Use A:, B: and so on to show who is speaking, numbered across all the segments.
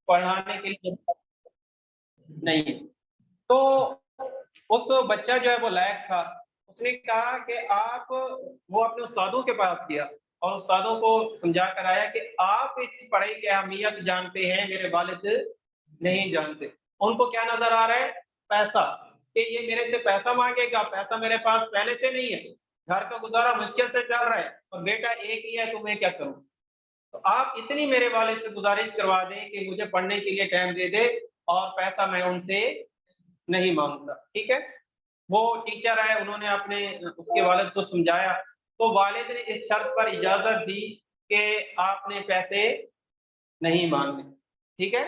A: पढ़ाने के लिए नहीं है। तो उस बच्चा जो है वो लायक था, उसने कहा कि आप, वो अपने उस्तादों के पास गया और उस्तादों को समझा कर आया कि आप इस पढ़ाई की अहमियत जानते हैं, मेरे वालिद नहीं जानते। उनको क्या नजर आ रहा है? पैसा, कि ये मेरे से पैसा मांगेगा, पैसा मेरे पास पहले से नहीं है, घर का गुजारा मुश्किल से चल रहा है और बेटा एक ही है तो मैं क्या करूं। तो आप इतनी मेरे वालिद से गुजारिश करवा दें कि मुझे पढ़ने के लिए टाइम दे दे और पैसा मैं उनसे नहीं मांगता, ठीक है। वो टीचर है, उन्होंने अपने उसके वालिद को समझाया, तो वालिद ने इस शर्त पर इजाजत दी कि आपने पैसे नहीं मांगने, ठीक है।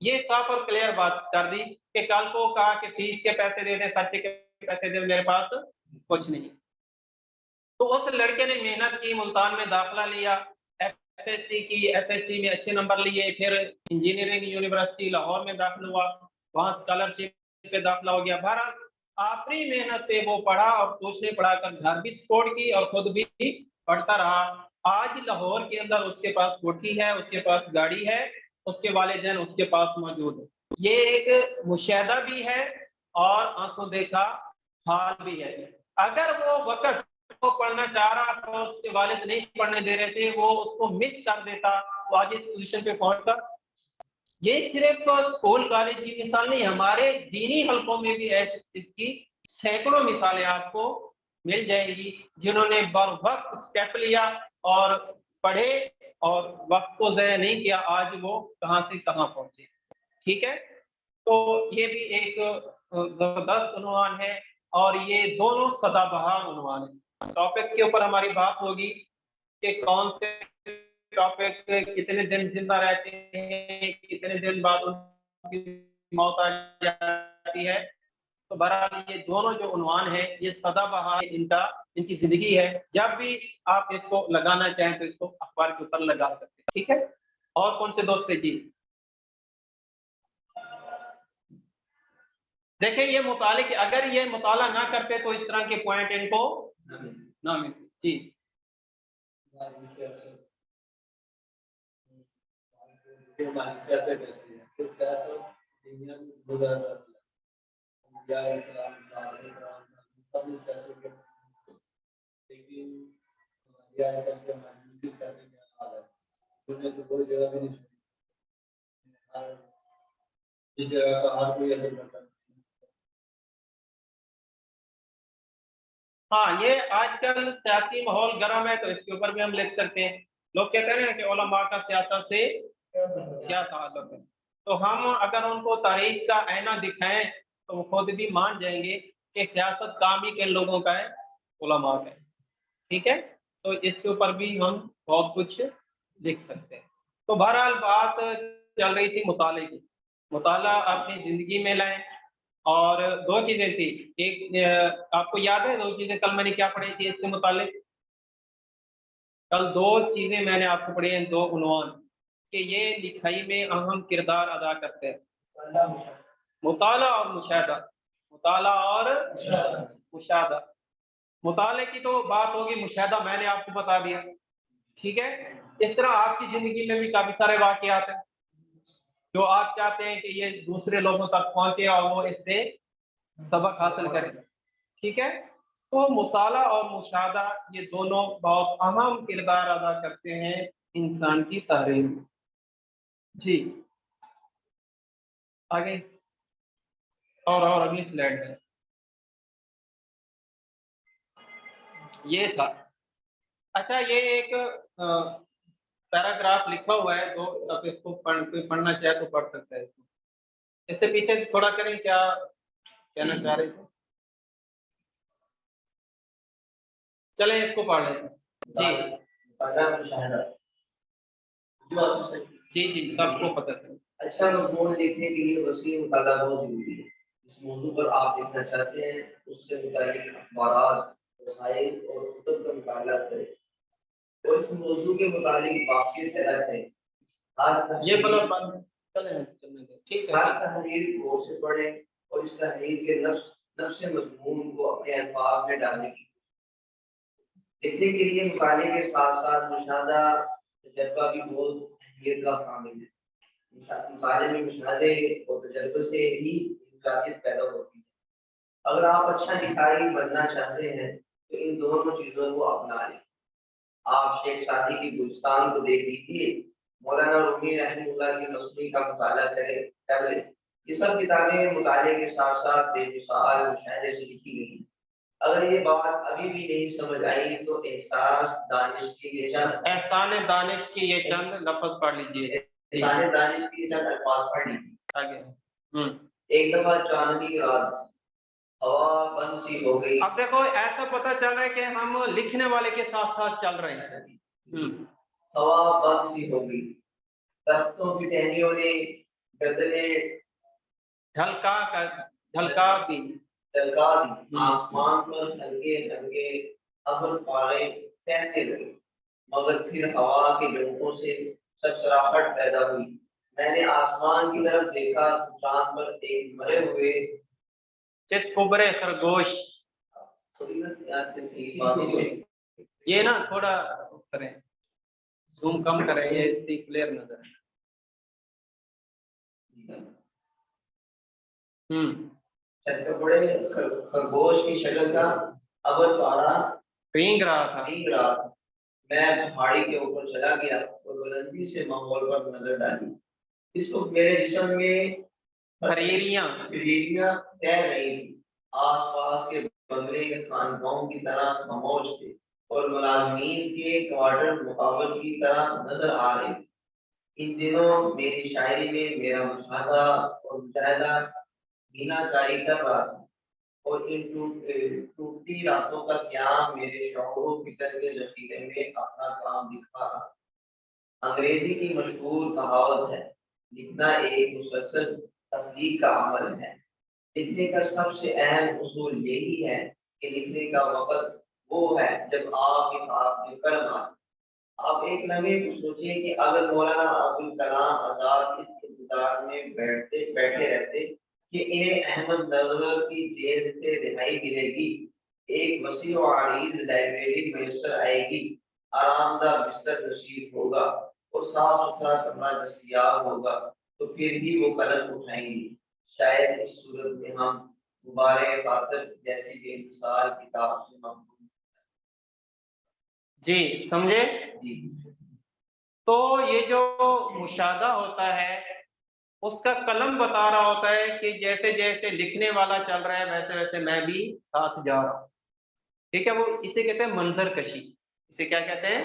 A: ये साफ और क्लियर बात कर दी कि कल को कहा कि फीस के पैसे दे दे, खर्चे के पैसे दे, मेरे पास कुछ नहीं। तो उस लड़के ने मेहनत की, मुल्तान में दाखिला लिया, एसएससी की, एसएससी में अच्छे नंबर लिए, फिर इंजीनियरिंग यूनिवर्सिटी लाहौर में दाखिल हुआ, वहाँ स्कॉलरशिप पे दाखिला हो गया। बहरहाल अपनी मेहनत से वो पढ़ा और उसने पढ़ाकर घर भी सपोर्ट की और खुद भी पढ़ता रहा। आज लाहौर के अंदर उसके पास कोठी है, उसके पास गाड़ी है, उसके वालिदैन उसके पास मौजूद है। ये एक मुशाहदा भी है और आंखों देखा हाल भी है। अगर वो वक्त वो पढ़ना चाह रहा था, उसके वालिद नहीं पढ़ने दे रहे थे, वो उसको मिस कर देता, तो आज इस पोजीशन पे पहुंचता। ये सिर्फ स्कूल कॉलेज की मिसाल नहीं, हमारे दीनी हलकों में भी इसकी सैकड़ों मिसालें आपको मिल जाएंगी, जिन्होंने बर वक्त स्टेप लिया और पढ़े और वक्त को ज़ाया नहीं किया, आज वो कहाँ से कहाँ पहुंचे, ठीक है। तो ये भी एक जबरदस्त उन्वान है और ये दोनों सदाबहार उन्वान है। टॉपिक के ऊपर हमारी बात होगी कि कौन से टॉपिक कितने दिन जिंदा रहते हैं, कितने दिन बाद उनकी मौत आ जाती है। तो बहरहाल ये दोनों जो उन्वान है ये सदाबहार इनकी जिंदगी है। जब भी आप इसको लगाना चाहें तो इसको अखबार के ऊपर लगा सकते हैं, ठीक है। और कौन से दोस्त है जी? देखिए ये मुताले के, अगर ये मुताला ना करते तो इस तरह के पॉइंट इनको ना मिलते जी। हाँ, ये आजकल सियासी माहौल गर्म है तो इसके ऊपर भी हम लिख सकते हैं। लोग कहते हैं कि उलमा का सियासत से क्या ताल्लुक है, तो हम अगर उनको तारीख का आईना दिखाएं तो वो खुद भी मान जाएंगे कि सियासत काम ही किन लोगों का है, उलमा का है, ठीक है। तो इसके ऊपर भी हम बहुत कुछ लिख सकते हैं। तो बहरहाल बात चल रही थी मुताले की, मुताला अपनी ज़िंदगी में लाएं। और दो चीज़ें थी, एक आपको याद है, दो चीज़ें कल मैंने क्या पढ़ी थी इसके मुतालिक? कल दो चीज़ें मैंने आपको पढ़ी हैं, दो उन्वान, कि ये लिखाई में अहम किरदार अदा करते हैं, मुताला और मुशाहदा। मुताला और मुशाहदा। मुताले की तो बात होगी, मुशाहदा मैंने आपको बता दिया, ठीक है। इस तरह आपकी ज़िंदगी में भी काफ़ी सारे वाक़यात हैं जो आप चाहते हैं कि ये दूसरे लोगों तक पहुँचे और वो इससे सबक हासिल करें, ठीक है। तो मुताला और मुशाहदा ये दोनों बहुत अहम किरदार अदा करते हैं इंसान की तहरीर में जी। आगे और अगली स्लाइड है, ये था। अच्छा, ये एक पैराग्राफ लिखा हुआ है, तो अब इसको पढ़ना चाहे तो पढ़ सकता है इसको। इससे पीछे से थोड़ा करें, क्या कहना चाह रहे थे? चलें इसको पढ़ लेते हैं जी जी जी, सबको पता है।
B: अच्छा मजमून देखने के लिए वसीह मुताला बहुत जरूरी है। इस मौजू पर आप देखना चाहते हैं उससे मुतालिक अखबारात, रसाइल और कुतुब का मुताला करें और इस मौजू के मुतालिक वाक़ई तैयार है।
A: ये बलोर बंद चलें, ठीक है।
B: हर तहरीर गौर से पढ़ें और इस तहरीर के नफ्स मजमून को अपने अल्फाज में डालने की लिखने के लिए मुताले के साथ साथ मुशाहदा तजर्बा भी बहुत अहमियत का शामिल है। مطالعے میں مشاہدے اور تجربے سے ہی انفرادیت پیدا ہوتی ہے۔ اگر آپ اچھا لکھائی بننا چاہتے ہیں تو ان دونوں چیزوں کو اپنا لیں۔ آپ شیخ سعدی کی گلستان کو دیکھ لیجیے، مولانا رومی رحمہ اللہ کی مصنوعی کا مطالعہ کر لیں۔ یہ سب کتابیں مطالعے کے ساتھ ساتھ بے مثال مشاہدے سے لکھی گئی ہیں۔ اگر یہ بات ابھی بھی نہیں سمجھ آئی تو احسان دانش کی یہ چند
A: لفظ پڑھ لیجیے،
B: احسان دانش کی یہ چند الفاظ پڑھ لیجیے۔
A: آگے۔
B: ایک دفعہ چاندنی رات ہوا بند سی ہو گئی۔
A: اب دیکھو ایسا پتہ چل رہا ہے کہ ہم لکھنے والے کے ساتھ ساتھ چل رہے ہیں۔
B: ہوا بند سی ہو گئی، درختوں کی ٹہنیوں نے گردنیں
A: ڈھلکا دی،
B: آسمان پر ہلکے ہلکے ابر پارے تیرتے لگے، مگر پھر ہوا کے جھونکوں سے سرسراہٹ پیدا ہوئی۔ میں نے آسمان کی طرف دیکھا، چاند پر ایک مرے ہوئے
A: چتکبرے خرگوش، یہ نا تھوڑا کریں، زوم کم کریں، یہ اتنی کلیئر نظر ہے۔
B: چتکبرے خرگوش کی شکل کا ابر پارا
A: رینگ رہا تھا۔
B: میں پہاڑی کے اوپر چلا گیا اور بلندی سے ماحول پر نظر ڈالی۔ اس وقت میرے جسم میں
A: حریریاں
B: تیر رہی تھی، آس پاس کے بنگلے خانقاہوں کی طرح خاموش تھے اور ملازمین کے کوارٹر مقابل کی طرح نظر آ رہے تھے۔ ان دنوں میری شاعری میں میرا مشاہدہ اور مشاہدہ مینا کاری کر رہا تھا، اور ان ٹوٹتی راتوں کا قیام میرے شعور و فکر کے ذخیرے میں اپنا کام دکھا رہا۔ انگریزی کی مشہور کہاوت ہے، لکھنا ایک مسلسل تخلیق کا عمل ہے۔ لکھنے کا سب سے اہم اصول یہی ہے کہ لکھنے کا وقت وہ ہے جب آپ کے ہاتھ میں قلم آئے۔ آپ ایک لمحے کو سوچیں کہ اگر مولانا ابوالکلام آزاد اس انتظار میں بیٹھے رہتے کہ انہیں احمد نظر کی جیل سے رہائی ملے گی، ایک وسیع و عریض لائبریری میسر آئے گی، آرام دہ بستر نصیب ہوگا اور صاف ستھرا کمرہ دستیاب ہوگا، تو پھر بھی وہ قلم اٹھائیں گی۔ شاید اس صورت میں ہم مبارک خاطر جیسی بے مثال کتاب سے محروم۔
A: جی سمجھے؟
B: جی۔
A: تو یہ جو مشاہدہ ہوتا ہے اس کا قلم بتا رہا ہوتا ہے کہ جیسے جیسے لکھنے والا چل رہا ہے ویسے ویسے میں بھی ساتھ جا رہا ہوں، ٹھیک ہے؟ وہ اسے کہتے ہیں منظر کشی، اسے کیا کہتے ہیں؟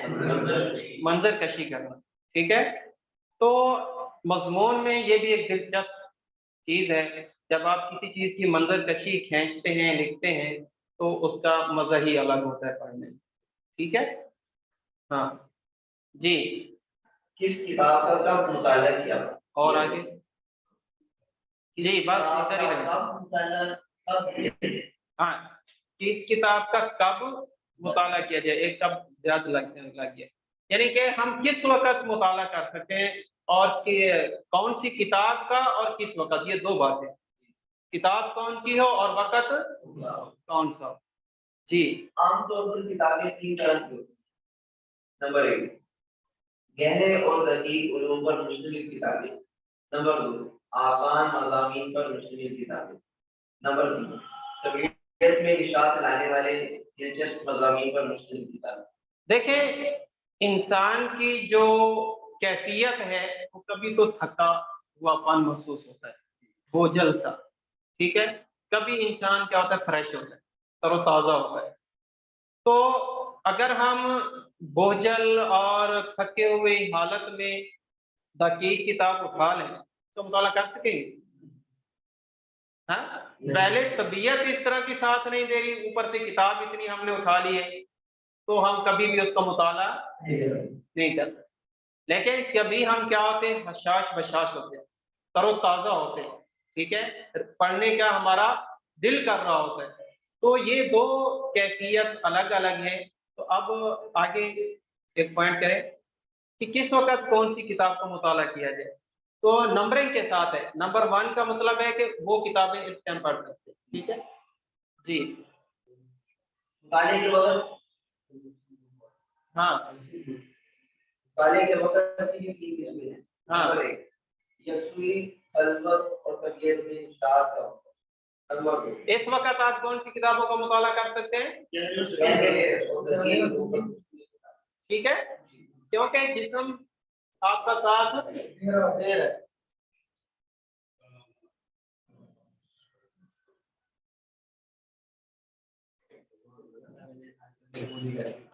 A: منظر کشی کرنا، ٹھیک ہے؟ تو مضمون میں یہ بھی ایک دلچسپ چیز ہے، جب آپ کسی چیز کی منظر کشی کھینچتے ہیں لکھتے ہیں تو اس کا مزہ ہی الگ ہوتا ہے پڑھنے میں، ٹھیک ہے؟ ہاں جی،
B: کس کتاب کا کب مطالعہ کیا؟
A: اور آگے جی بس ادھر ہی رہے۔ ہاں، کس کتاب کا کب مطالعہ کیا جائے، ایک کب زیادہ لگ گیا، یعنی کہ ہم کس وقت مطالعہ کر سکتے ہیں اور کہ کون سی کتاب کا اور کس وقت، یہ دو باتیں، کتاب کون سی ہو اور وقت کون سا۔ جی
B: عام طور پر کتابیں تین طرح کی ہوتی ہیں۔ نمبر ایک، گہرے اور دقیق علوم پر مشتمل کتابیں۔ نمبر دو، آسان مضامین پر مشتمل کتابیں۔ نمبر تین، طبیعت میں اشاعت لانے والے دلچسپ مضامین پر مشتمل کتابیں۔
A: دیکھیں، انسان کی جو کیفیت ہے وہ کبھی تو تھکا ہوا پن محسوس ہوتا ہے، بوجھل سا، ٹھیک ہے؟ کبھی انسان کیا ہوتا ہے، فریش ہوتا ہے، تر و تازہ ہوتا ہے۔ تو اگر ہم بوجھل اور تھکے ہوئے حالت میں دقیق کتاب اٹھا لیں تو مطالعہ کر سکیں گے؟ ہاں، پہلے طبیعت اس طرح کی ساتھ نہیں دے رہی، اوپر سے کتاب اتنی ہم نے اٹھا لی ہے تو ہم کبھی بھی اس کا مطالعہ نہیں کر سکتے۔ لیکن کبھی ہم کیا ہوتے ہیں، حشاش بشاش ہوتے ہیں، تر و تازہ ہوتے ہیں، ٹھیک ہے؟ پڑھنے کا ہمارا دل کر رہا ہوتا ہے۔ تو یہ دو کیفیت الگ الگ ہے۔ تو اب آگے ایک پوائنٹ کریں کہ کس وقت کون سی کتاب کا مطالعہ کیا جائے، تو نمبرنگ کے ساتھ ہے۔ نمبر 1 کا مطلب ہے کہ وہ کتابیں اس ٹائم پڑھ سکتے ہیں، ٹھیک ہے جی؟
B: مطالعے کے وقت،
A: ہاں
B: مطالعے کے وقت کی تین قسمیں ہیں۔
A: ہاں،
B: نمبر ایک، یکسو भी खलवत और तबीयत में इशार का नंबर 2
A: इस वक्त आप कौन सी किताबों का मुताला कर सकते हैं? ठीक है, क्योंकि जिस्म आपका साथ दे रहा है।